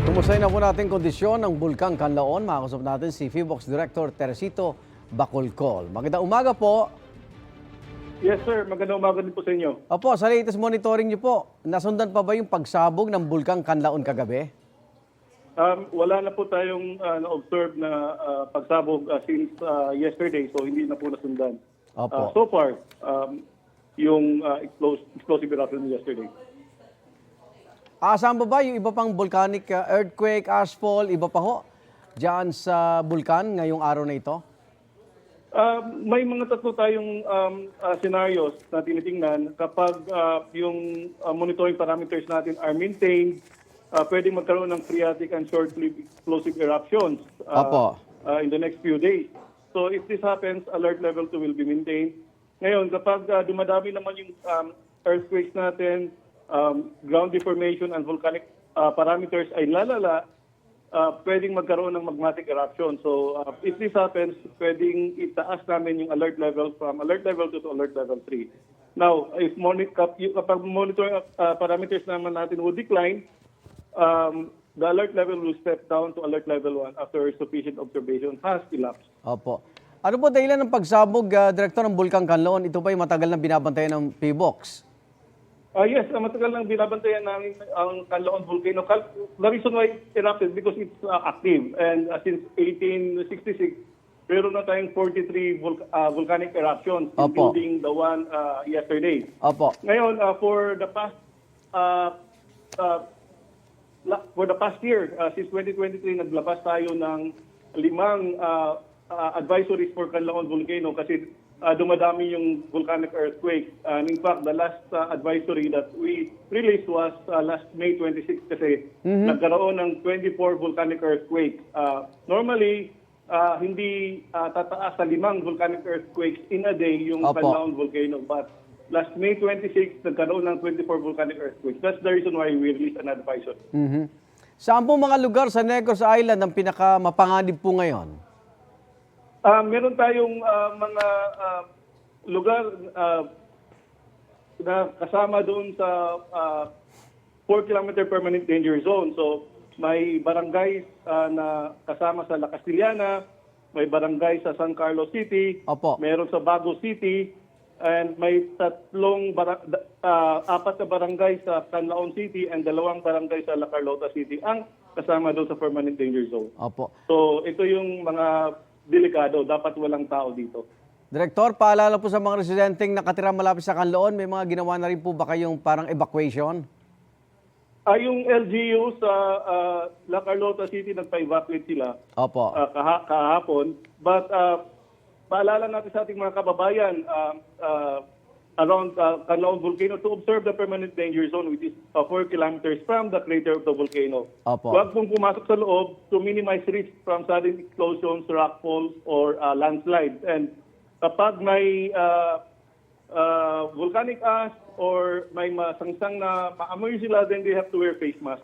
Kumustahin na po natin kondisyon ng Bulkang Kanlaon. Makakasap natin si PHIVOLCS Director Teresito Bacolcol. Magandang umaga po. Yes sir, magandang umaga din po sa inyo. Opo, sa latest monitoring niyo po, nasundan pa ba yung pagsabog ng Bulkang Kanlaon kagabi? Wala na po tayong na-observe na pagsabog since yesterday, so hindi na po nasundan. Opo. So far, yung explosive eruption yesterday. Saan ba yung iba pang volcanic earthquake, ashfall, iba pa ho dyan sa bulkan ngayong araw na ito? May mga tatlo tayong scenarios na tinitingnan. Kapag yung monitoring parameters natin are maintained, pwedeng magkaroon ng phreatic and short-lived explosive eruptions Opo. in the next few days. So if this happens, alert level 2 will be maintained. Ngayon, kapag dumadami naman yung earthquakes natin, ground deformation and volcanic parameters ay lalala, pwedeng magkaroon ng magmatic eruption. So if this happens, pwedeng itaas namin yung alert level from alert level 2 to alert level 3. Now, if kapag monitoring parameters naman natin would decline, the alert level will step down to alert level 1 after sufficient observation has elapsed. Opo. Ano po dahilan ng pagsabog, Director ng Bulkang Kanlaon? Ito ba yung matagal na binabantayan ng PHIVOLCS? Yes, matagal lang binabantayan namin ang Kanlaon volcano. The reason why it erupted because it's active, and since 1866, meron na tayong 43 volcanic eruptions, Opo. including the one yesterday. Opo. Ngayon, for the past year, since 2023, naglabas tayo ng 5 advisories for Kanlaon volcano kasi dumadami yung volcanic earthquake. And in fact, the last advisory that we released was last May 26 kasi nagkaroon ng 24 volcanic earthquake. Normally, hindi tataas sa 5 volcanic earthquakes in a day yung Opo. Kanlaon volcano. But last May 26, nagkaroon ng 24 volcanic earthquakes. That's the reason why we released an advisory. Saan po mga lugar sa Negros Island ang pinakamapanganib po ngayon? Meron tayong mga lugar na kasama doon sa 4-kilometer permanent danger zone. So may barangay na kasama sa La Castillana, may barangay sa San Carlos City, Opo. meron sa Bago City, and may 4 na barangay sa Canlaon City and 2 barangay sa La Carlota City ang kasama doon sa permanent danger zone. Opo. So ito yung mga delikado, dapat walang tao dito. Director, paalala po sa mga residenteng nakatira malapit sa Kanlaon, may mga ginawa na rin po ba kayong parang evacuation? Yung LGU sa La Carlota City, nagpa-evacuate sila Opo. kahapon. But paalala natin sa ating mga kababayan around Canlaon Volcano to observe the permanent danger zone, which is 4 kilometers from the crater of the volcano. Opo. Huwag pong pumasok sa loob to minimize risk from sudden explosions, rockfalls, or landslides. And kapag may volcanic ash or may masangsang na maamoy sila, then they have to wear face mask.